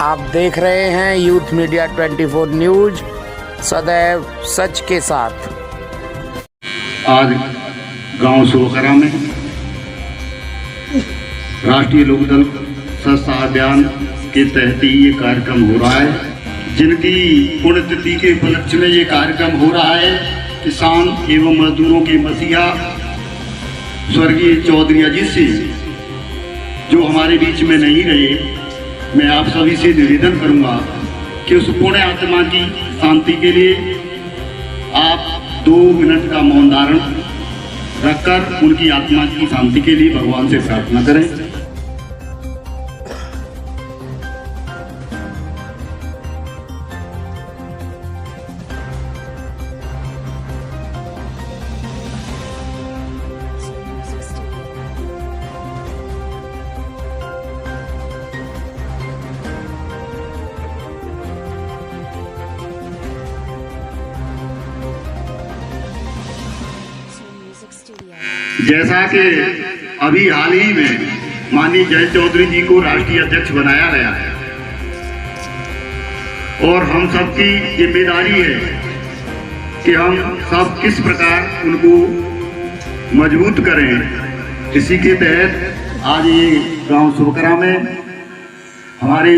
आप देख रहे हैं यूथ मीडिया 24 न्यूज, सदैव सच के साथ। आज गांव सोकरा में राष्ट्रीय लोकदल स्वच्छता अभियान के तहत ये कार्यक्रम हो रहा है, जिनकी पुण्यतिथि के उपलक्ष्य में ये कार्यक्रम हो रहा है। किसान एवं मजदूरों के मसीहा स्वर्गीय चौधरी अजीत सिंह जो हमारे बीच में नहीं रहे, मैं आप सभी से निवेदन करूंगा कि उस पुण्य आत्मा की शांति के लिए आप 2 मिनट का मौन धारण रखकर उनकी आत्मा की शांति के लिए भगवान से प्रार्थना करें। जैसा कि अभी हाल ही में माननीय जयंत चौधरी जी को राष्ट्रीय अध्यक्ष बनाया गया है और हम सबकी जिम्मेदारी है कि हम सब किस प्रकार उनको मजबूत करें। इसी के तहत आज ये गांव सोकरा में हमारे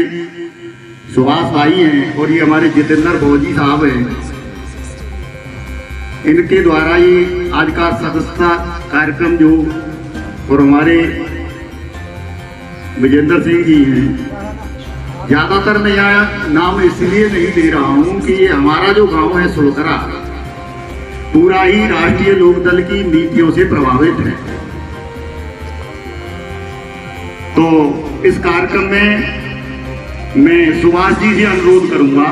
सुभाष भाई हैं और ये हमारे जितेंद्र भौजी साहब हैं, इनके द्वारा ये आज का सदस्यता कार्यक्रम जो और हमारे विजेंद्र सिंह जी हैं। ज़्यादातर मैं यहाँ नाम इसलिए नहीं दे रहा हूँ कि ये हमारा जो गांव है सोकरा पूरा ही राष्ट्रीय लोकदल की नीतियों से प्रभावित है। तो इस कार्यक्रम में मैं सुभाष जी से अनुरोध करूंगा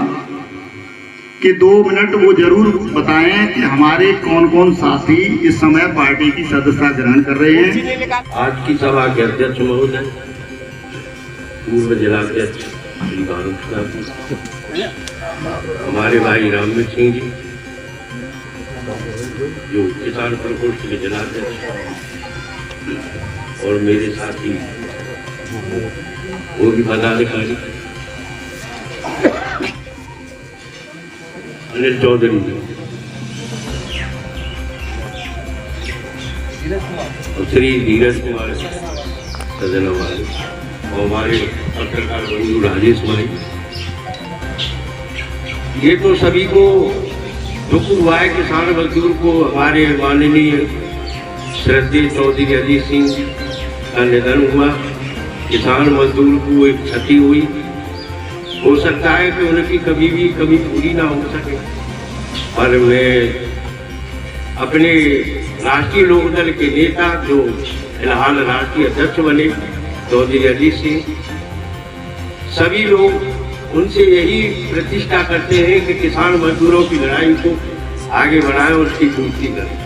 कि 2 मिनट वो जरूर बताएं कि हमारे कौन कौन साथी इस समय पार्टी की सदस्यता ग्रहण कर रहे हैं। आज की सभा के अध्यक्ष महोदय, पूर्व जिलाध्यक्ष श्री भानु जी, हमारे भाई रामवीर सिंह जी जो किसान प्रकोष्ठ के जिलाध्यक्ष, और मेरे साथी वो भी पदाधिकारी अनिल चौधरी जी और श्री धीरज कुमार सजनावाल और हमारे पत्रकार बंधु राजेश भाई। ये तो सभी को दुख हुआ है, किसान मजदूर को हमारे माननीय श्रद्धेय चौधरी अजीत सिंह का निधन हुआ। किसान मजदूर को एक क्षति हुई, हो सकता है कि उनकी कभी भी कभी पूरी ना हो सके, पर मैं अपने राष्ट्रीय लोकदल के नेता जो फिलहाल राष्ट्रीय अध्यक्ष बने चौधरी अजीत सिंह, सभी लोग उनसे यही प्रतिष्ठा करते हैं कि किसान मजदूरों की लड़ाई को आगे बढ़ाएं, उसकी पूर्ति करें।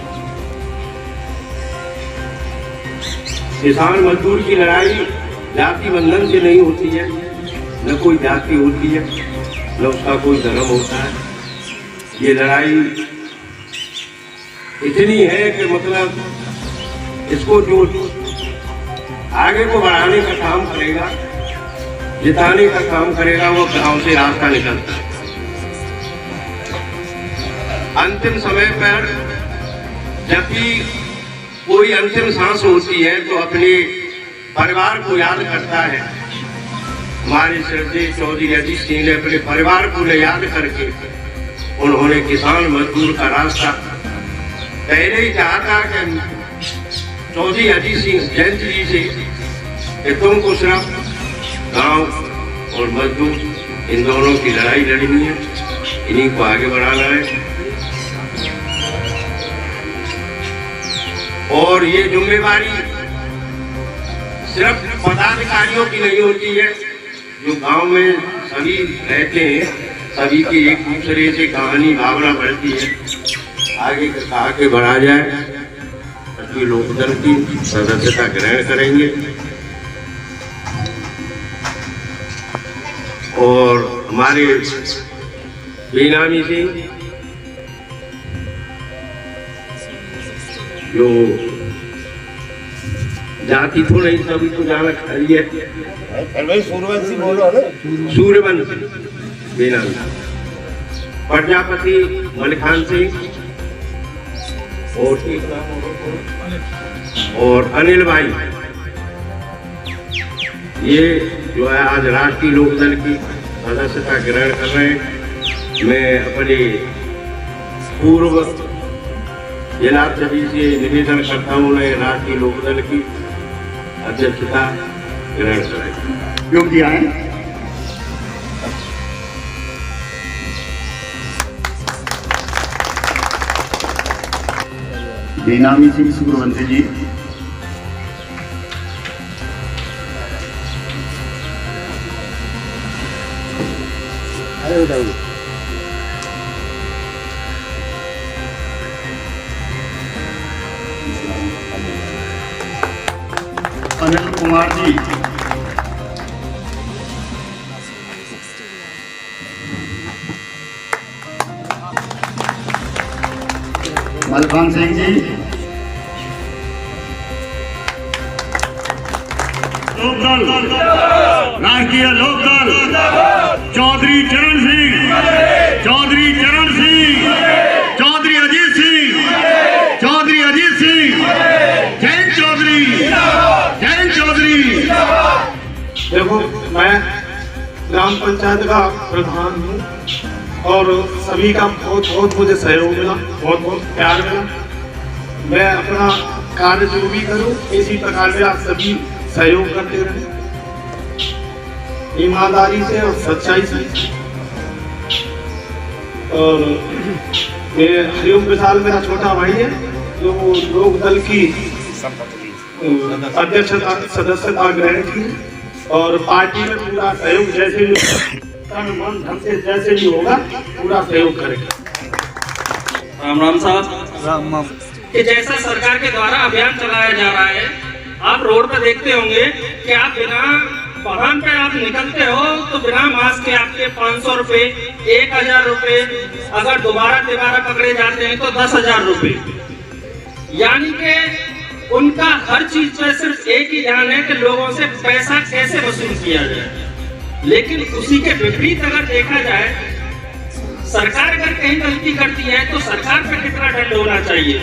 किसान मजदूर की लड़ाई जाति बंधन से नहीं होती है, न कोई जाति होती है, न उसका कोई धर्म होता है। ये लड़ाई इतनी है कि मतलब इसको जो आगे को बढ़ाने का काम करेगा, जिताने का काम करेगा, वो गांव से रास्ता निकलता है। अंतिम समय पर जब भी कोई अंतिम सांस होती है तो अपने परिवार को याद करता है। हमारे श्रद्धेय चौधरी अजीत सिंह ने अपने परिवार को याद करके उन्होंने किसान मजदूर का रास्ता पहले ही चाहा था कि चौधरी अजीत सिंह जयंत जी से कि तुमको सिर्फ गांव और मजदूर इन दोनों की लड़ाई लड़नी है, इन्हीं को आगे बढ़ाना है। और ये जिम्मेवारी सिर्फ पदाधिकारियों की नहीं होती है, जो गांव में सभी रहते हैं, सभी की एक दूसरे से कहानी भावना बढ़ती है, आगे बढ़ा जाए। राष्ट्रीय लोकदल की सदस्यता ग्रहण करेंगे और हमारे बेनामी से जो जाति तो नहीं, सभी को जाना खाइए। सूर्यवंशी बोलो ना। सूर्यवंशी बेना, प्रजापति मलिखान सिंह और अनिल भाई, ये जो है आज राष्ट्रीय लोकदल की सदस्यता ग्रहण कर रहे हैं। मैं अपने पूर्व जिला सभी से निवेदन करता हूँ उन्हें राष्ट्रीय लोकदल की अध्यक्षता ग्रहण करें। योग दिया है। बेनामी सिंह सूर्यवंशी जी, अनिल कुमार जी, मलखान सिंह जी, लोकदल राष्ट्रीय लोकदल चौधरी चरण सिंह, चौधरी चरण सिंह, चौधरी अजीत सिंह, चौधरी अजीत सिंह, जैन चौधरी, जैन चौधरी। देखो, मैं ग्राम पंचायत का प्रधान हूँ और सभी का बहुत बहुत मुझे सहयोग मिला, बहुत बहुत प्यार मिला। मैं अपना कार्य जो भी करूँ इसी प्रकार मेरा सभी सहयोग करते रहे, ईमानदारी से और सच्चाई से। और मेरे हरिओम विशाल मेरा छोटा भाई है जो लोक दल की अध्यक्षता सदस्यता ग्रहण की और पार्टी में पूरा सहयोग जैसे भी तन मन धन से जैसे भी होगा पूरा सहयोग करेगा। राम राम साहब, कि जैसा सरकार के द्वारा अभियान चलाया जा रहा है, आप रोड पर देखते होंगे कि आप बिना वाहन पे आप निकलते हो तो बिना मास्क के आपके 500 रुपए, 1000 रुपए, अगर दोबारा पकड़े जाते हैं तो 10,000 रुपए। यानी कि उनका हर चीज पे सिर्फ एक ही ध्यान है कि लोगों से पैसा कैसे वसूल किया जाए। लेकिन उसी के विपरीत अगर देखा जाए, सरकार अगर कहीं गलती करती है तो सरकार पर कितना दंड होना चाहिए।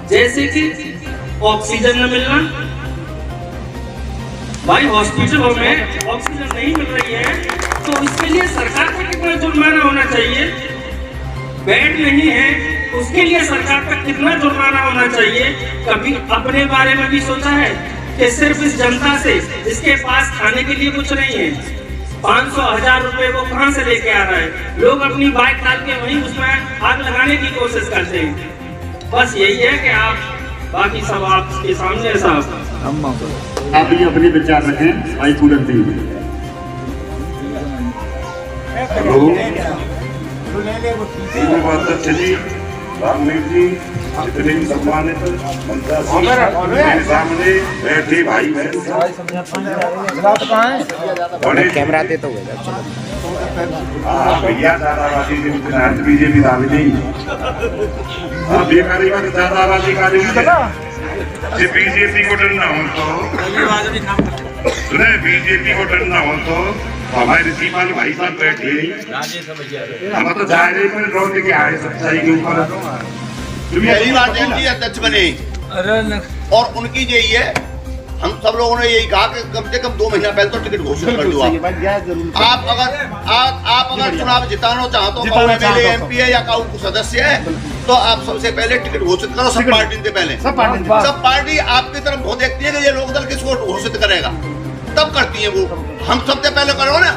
जैसे कि ऑक्सीजन न मिलना, भाई हॉस्पिटलों में ऑक्सीजन नहीं मिल रही है तो इसके लिए सरकार पर कितना जुर्माना होना चाहिए। बेड नहीं है उसके लिए सरकार पर कितना जुर्माना होना चाहिए। कभी अपने बारे में भी सोचा है कि सिर्फ इस जनता से जिसके पास खाने के लिए कुछ नहीं है 500,000 रुपए वो कहां से लेके आ रहा है। लोग अपनी बाइक डाल के वहीं उसमें आग लगाने की कोशिश करते हैं। बस यही है कि आप बाकी सब आपके सामने साहब आप भी अपने विचार रखें। भाई पूरन सिंह जी। अध्यक्ष जी, रामनीत जी, जितने भी सम्मानित मेरे सामने बैठे भाई बहन, कैमरा दे तो भैया दादाबाजी बीजेपी दावी नहीं बेकारी वाले दादाबाजी का बीजेपी को डरना हो तो सुने, बीजेपी को डरना हो तो हमारे सीमाल भाई साहब बैठे, हम तो जा रहे पर लौट के आए सच्चाई के ऊपर। पहली बार जी अध्यक्ष बने और उनकी यही है, हम सब लोगों ने यही कहा कि कम से कम 2 महीना पहले तो टिकट घोषित कर दो। आप अगर चुनाव जिताना चाहते हो, काउ एमएलए एमपी है या काउ सदस्य है, तो आप सबसे पहले टिकट घोषित करो। सब पार्टी से पहले सब पार्टी आपकी तरफ बहुत देखती है कि ये लोकदल किसको घोषित करेगा, तब करती है वो। हम सबसे पहले करो ना,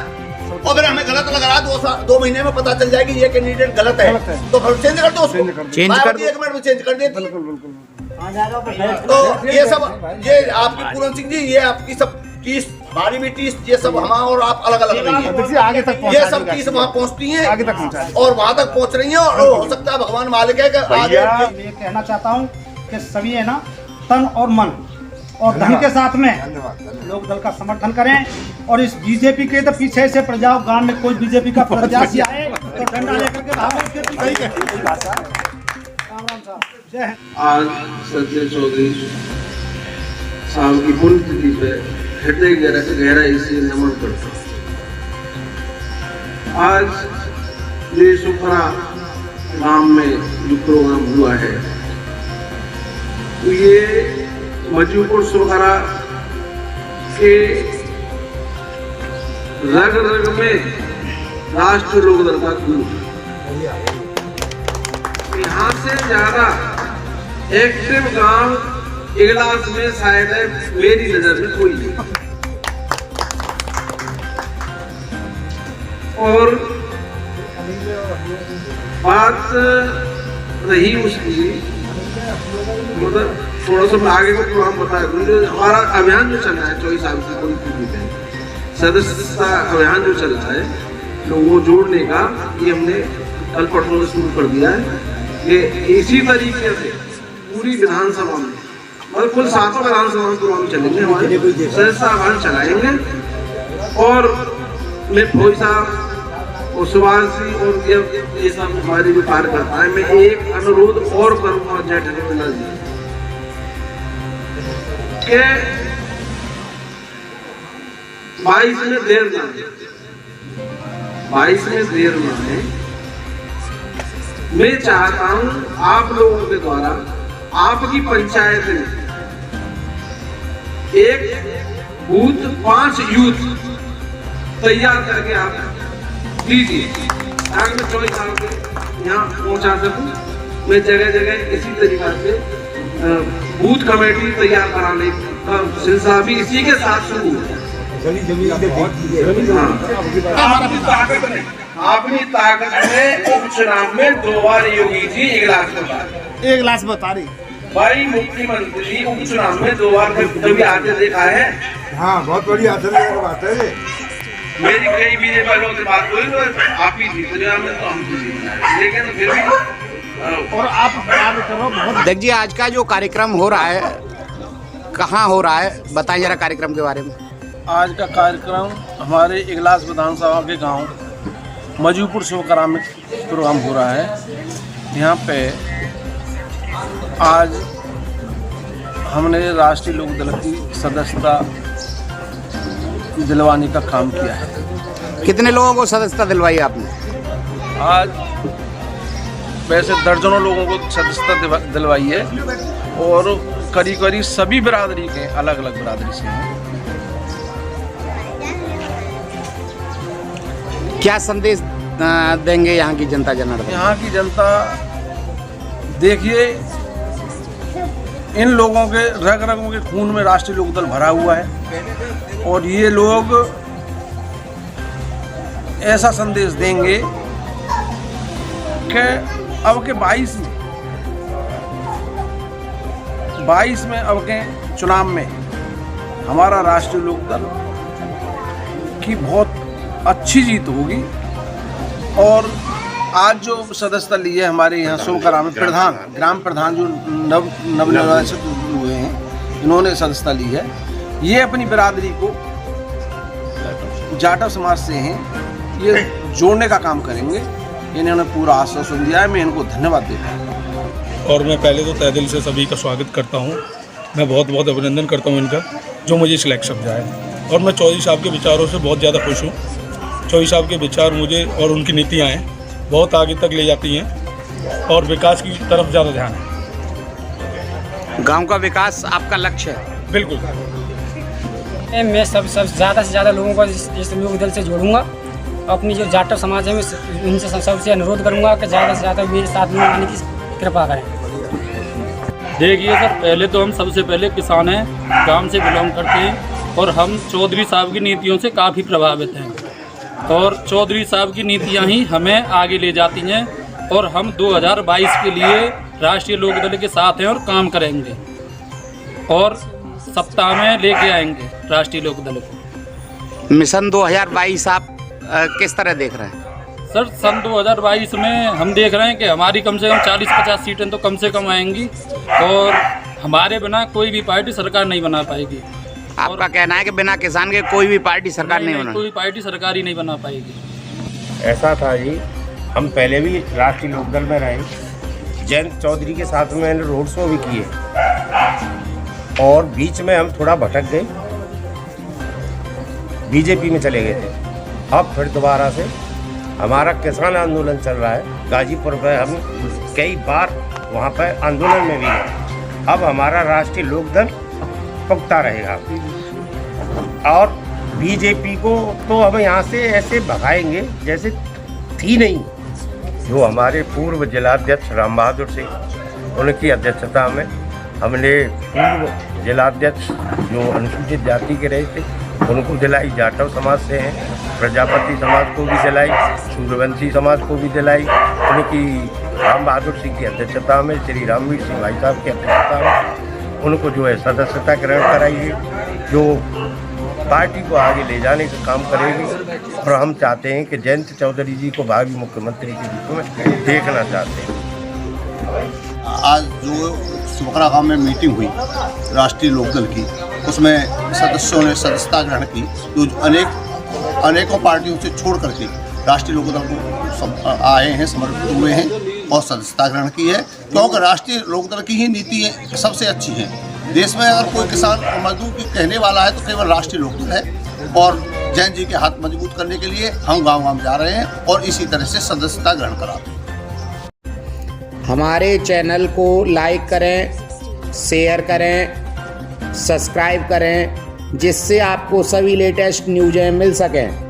और फिर हमें गलत लग रहा 2 महीने में पता चल जाएगी ये कैंडिडेट गलत है तो फिर चेंज कर दो उसको। चेंज कर दो, 1 मिनट में चेंज कर देती। तो ये सब, ये आपकी पूरन सिंह जी, ये आपकी सब 30 हमारी भी 30, ये सब हम और आप अलग अलग नहीं है, आगे तक ये सब 30 वहाँ पहुँचती हैं, आगे तक पहुँचा और वहाँ तक पहुँच रही हैं। और हो सकता है भगवान मालिक है कि आगे। ये कहना चाहता हूँ कि सभी है ना तन और मन और धन के साथ में लोक दल का समर्थन करें। और इस बीजेपी के तो पीछे से पड़ जाओ, गांव में कोई बीजेपी का प्रत्याशी आए तो डंडा लेकर के भागो उसके पीछे। राम राम साहब, जय हिंद। आज संजय चौधरी साहब की पुण्यतिथि पे हृदय गहराई से नमन करता हूँ। आज ये सुखरा गांव में जो प्रोग्राम हुआ है, तो ये मजूपुर सुखरा के रग रग में राष्ट्रीय लोकदल का खून है। यहाँ से ज्यादा एक्टिव गांव इगलास में शायद है मेरी नजर में कोई नहीं। और बात रही उसकी, मतलब थोड़ा सा आगे का प्रोग्राम बता दूं। हमारा अभियान जो चल रहा है 24 साल की सदस्यता अभियान जो चल रहा है, लोगों को जोड़ने का, ये हमने कल परसों से शुरू कर दिया है। कि इसी तरीके से पूरी विधानसभा में, मतलब कुल 7 विधानसभा में प्रोग्राम चलेंगे, हमारे सदस्यता अभियान चलाएंगे। और मैं फौज साहब और सुभाष जी और ये सब हमारे जो कार्यकर्ता है, मैं एक अनुरोध और करूंगा जेठा जी के 22 में देर ना है, 22 में देर ना है। मैं चाहता हूं आप लोगों के द्वारा आपकी पंचायत में एक बूथ 5 यूथ तैयार करके आप दीजिए, ताकि मैं 24 साल के यहाँ पहुँचा सकूँ। मैं जगह जगह इसी तरीके से बूथ कमेटी तैयार कराने का सिलसिला भी इसी के साथ शुरू हो। अपनी ताकत में उपचुनाव में 2 बार योगी जी 1 लाख बता रही भाई, मुख्यमंत्री उपचुनाव में 2 बार कभी आते देखा है? हाँ, बहुत बड़ी आश्चर्य बात है ये। मेरी कई बीजेपी वालों से बात हुई तो आप ही जीत रहे हैं, तो हम लेकिन फिर भी और आप करो बहुत। देख जी, आज का जो कार्यक्रम हो रहा है कहाँ हो रहा है, बताइए जरा कार्यक्रम के बारे में। आज का कार्यक्रम हमारे इगलास विधानसभा के गांव मजूपुर सुखरा में प्रोग्राम हो रहा है। यहाँ पे आज हमने राष्ट्रीय लोकदल की सदस्यता दिलवाने का काम किया है। कितने लोगों को सदस्यता दिलवाई आपने? आज वैसे दर्जनों लोगों को सदस्यता दिलवाई है और करीब करीब सभी बिरादरी के, अलग अलग बिरादरी से हैं। क्या संदेश देंगे यहाँ की जनता जनार्दन? यहाँ की जनता देखिए, इन लोगों के रग रगों के खून में राष्ट्रीय लोकदल भरा हुआ है और ये लोग ऐसा संदेश देंगे कि अब के 22 में अब के चुनाव में हमारा राष्ट्रीय लोकदल की बहुत अच्छी जीत होगी। और आज जो सदस्यता ली है हमारे यहाँ सुखरा में ग्राम प्रधान जो नवनिर्वाचित हुए हैं, इन्होंने सदस्यता ली है। ये अपनी बिरादरी को, जाटव समाज से हैं, ये जोड़ने का काम करेंगे। इन्होंने पूरा आश्वासन दिया है, मैं इनको धन्यवाद देता हूँ। और मैं पहले तो तहे दिल से सभी का स्वागत करता हूँ। मैं बहुत बहुत अभिनंदन करता हूँ इनका, जो मुझे सिलेक्शन दिया है। और मैं चौधरी साहब के विचारों से बहुत ज़्यादा खुश हूँ। चौधरी साहब के विचार मुझे और उनकी नीतियाँ हैं बहुत आगे तक ले जाती हैं और विकास की तरफ ज़्यादा ध्यान है। गांव का विकास आपका लक्ष्य है? बिल्कुल। मैं सब ज़्यादा से ज़्यादा लोगों को इस लोकदल से जोड़ूंगा। अपनी जो जाटव समाज है, मैं उनसे सबसे अनुरोध करूंगा कि ज़्यादा से ज़्यादा मेरे साथ में आने की कृपा करें। देखिए सर, पहले तो हम सबसे पहले किसान हैं, गांव से बिलोंग करते हैं और हम चौधरी साहब की नीतियों से काफ़ी प्रभावित हैं और चौधरी साहब की नीतियां ही हमें आगे ले जाती हैं और हम 2022 के लिए राष्ट्रीय लोकदल के साथ हैं और काम करेंगे और सप्ताह में लेके आएंगे राष्ट्रीय लोकदल को। मिशन 2022 आप किस तरह देख रहे हैं? सर, सन 2022 में हम देख रहे हैं कि हमारी कम से कम 40-50 सीटें तो कम से कम आएंगी और हमारे बिना कोई भी पार्टी सरकार नहीं बना पाएगी। आपका कहना है कि बिना किसान के कोई भी पार्टी सरकार नहीं बना? कोई पार्टी सरकार ही नहीं बना पाएगी। ऐसा था जी, हम पहले भी राष्ट्रीय लोकदल में रहे। जयंत चौधरी के साथ में मैंने रोड शो भी किए। और बीच में हम थोड़ा भटक गए, बीजेपी में चले गए थे। अब फिर दोबारा से हमारा किसान आंदोलन चल रहा है। गाजीपुर में हम कई बार वहाँ पर आंदोलन में भी गए। अब हमारा राष्ट्रीय लोकदल पुख्ता रहेगा और बीजेपी को तो हम यहाँ से ऐसे भगाएंगे जैसे थी नहीं। जो हमारे पूर्व जिलाध्यक्ष राम बहादुर सिंह, उनकी अध्यक्षता में हमने पूर्व जिलाध्यक्ष जो अनुसूचित जाति के रहे थे उनको दिलाई, जाटव समाज से हैं, प्रजापति समाज को भी दिलाई, सूर्यवंशी समाज को भी दिलाई। उनकी राम बहादुर सिंह की अध्यक्षता में, श्री रामवीर सिंह भाई साहब की अध्यक्षता में उनको जो है सदस्यता ग्रहण कराई है, जो पार्टी को आगे ले जाने का काम करेगी। और हम चाहते हैं कि जयंत चौधरी जी को भावी मुख्यमंत्री के रूप में देखना चाहते हैं। आज जो सुबकरा गांव में मीटिंग हुई राष्ट्रीय लोकदल की, उसमें सदस्यों ने सदस्यता ग्रहण की, जो अनेकों पार्टियों से छोड़ करके राष्ट्रीय लोकदल को आए हैं, समर्पित हुए हैं और सदस्यता ग्रहण की है, क्योंकि राष्ट्रीय लोकदल की ही नीति सबसे अच्छी है। देश में अगर कोई किसान और मजदूर की कहने वाला है तो केवल राष्ट्रीय लोकदल है। और जैन जी के हाथ मजबूत करने के लिए हम गाँव जा रहे हैं और इसी तरह से सदस्यता ग्रहण कराते हैं। हमारे चैनल को लाइक करें, शेयर करें, सब्सक्राइब करें, जिससे आपको सभी लेटेस्ट न्यूज़ें मिल सकें।